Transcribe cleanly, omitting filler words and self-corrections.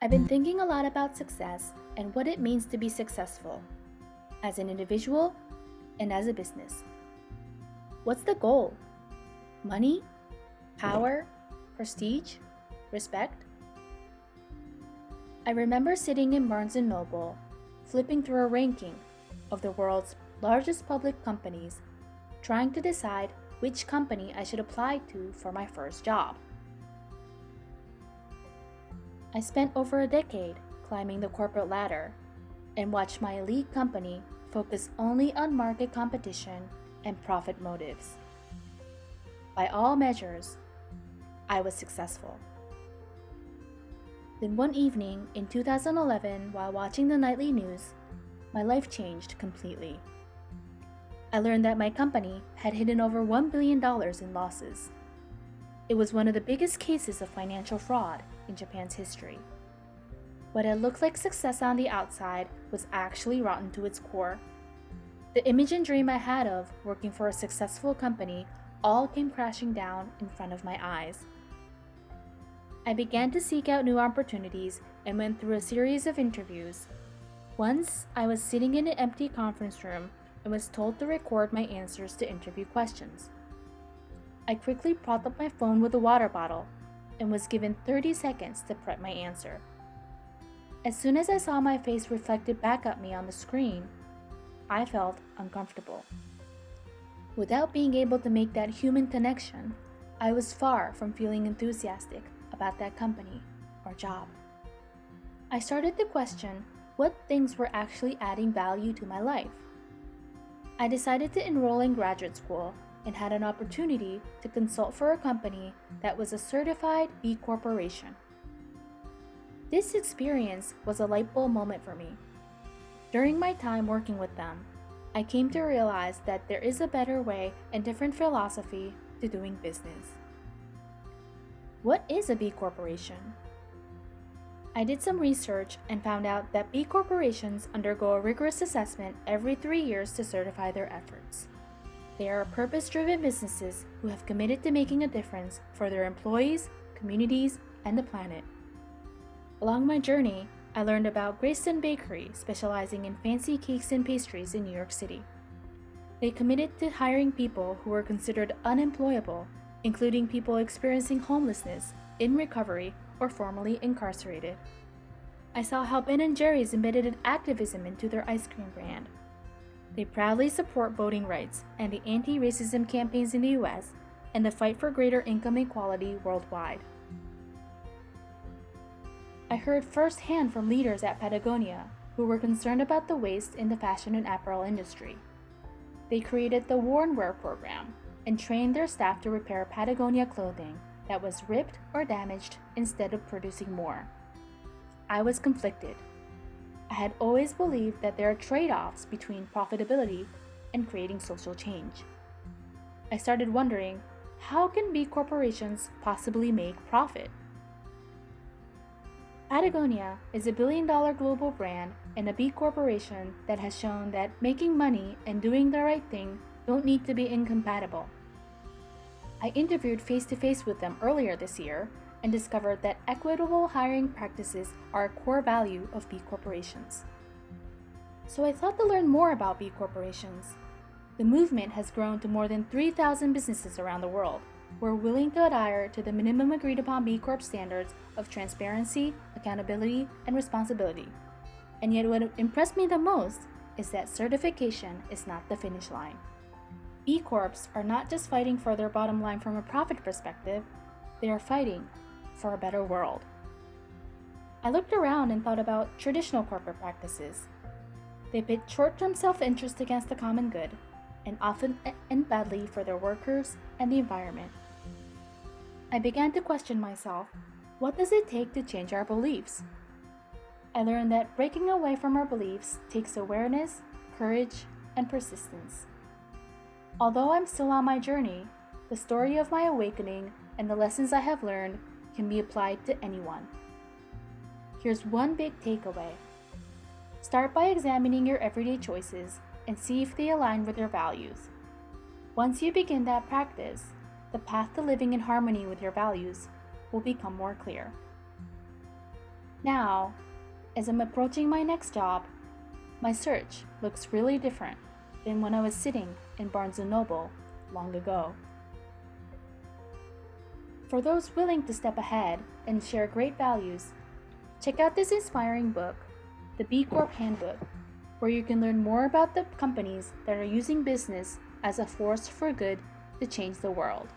I've been thinking a lot about success and what it means to be successful, as an individual and as a business. What's the goal? Money? Power? Prestige? Respect? I remember sitting in Barnes& Noble, flipping through a ranking of the world's largest public companies, trying to decide which company I should apply to for my first job. I spent over a decade climbing the corporate ladder and watched my elite company focus only on market competition and profit motives. By all measures, I was successful. Then one evening in 2011, while watching the nightly news, my life changed completely. I learned that my company had hidden over $1 billion in losses. It was one of the biggest cases of financial fraud in Japan's history. What had looked like success on the outside was actually rotten to its core. The image and dream I had of working for a successful company all came crashing down in front of my eyes. I began to seek out new opportunities and went through a series of interviews. Once, I was sitting in an empty conference room and was told to record my answers to interview questions. I quickly propped up my phone with a water bottle and was given 30 seconds to prep my answer. As soon as I saw my face reflected back at me on the screen, I felt uncomfortable. Without being able to make that human connection, I was far from feeling enthusiastic about that company or job. I started to question what things were actually adding value to my life. I decided to enroll in graduate school and had an opportunity to consult for a company that was a certified B Corporation. This experience was a light bulb moment for me. During my time working with them, I came to realize that there is a better way and different philosophy to doing business. What is a B Corporation? I did some research and found out that B Corporations undergo a rigorous assessment every 3 years to certify their efforts. They are purpose-driven businesses who have committed to making a difference for their employees, communities, and the planet. Along my journey, I learned about Greyston Bakery, specializing in fancy cakes and pastries in New York City. They committed to hiring people who were considered unemployable, including people experiencing homelessness, in recovery, or formerly incarcerated. I saw how Ben & Jerry's embedded activism into their ice cream brand. They proudly support voting rights and the anti-racism campaigns in the US and the fight for greater income equality worldwide. I heard firsthand from leaders at Patagonia who were concerned about the waste in the fashion and apparel industry. They created the Worn Wear program and trained their staff to repair Patagonia clothing that was ripped or damaged instead of producing more. I was conflicted. I had always believed that there are trade-offs between profitability and creating social change. I started wondering, how can B corporations possibly make profit? Patagonia is a billion-dollar global brand and a B corporation that has shown that making money and doing the right thing don't need to be incompatible. I interviewed face-to-face with them earlier this year and discovered that equitable hiring practices are a core value of B corporations. So I thought to learn more about B corporations. The movement has grown to more than 3,000 businesses around the world who are willing to adhere to the minimum agreed upon B Corp standards of transparency, accountability, and responsibility. And yet what impressed me the most is that certification is not the finish line. B Corps are not just fighting for their bottom line from a profit perspective, they are fighting for a better world. I looked around and thought about traditional corporate practices. They pit short-term self-interest against the common good, and often end badly for their workers and the environment. I began to question myself, what does it take to change our beliefs? I learned that breaking away from our beliefs takes awareness, courage, and persistence. Although I'm still on my journey, the story of my awakening and the lessons I have learned can be applied to anyone. Here's one big takeaway. Start by examining your everyday choices and see if they align with your values. Once you begin that practice, the path to living in harmony with your values will become more clear. Now, as I'm approaching my next job, my search looks really different than when I was sitting in Barnes & Noble long ago. For those willing to step ahead and share great values, check out this inspiring book, The B Corp Handbook, where you can learn more about the companies that are using business as a force for good to change the world.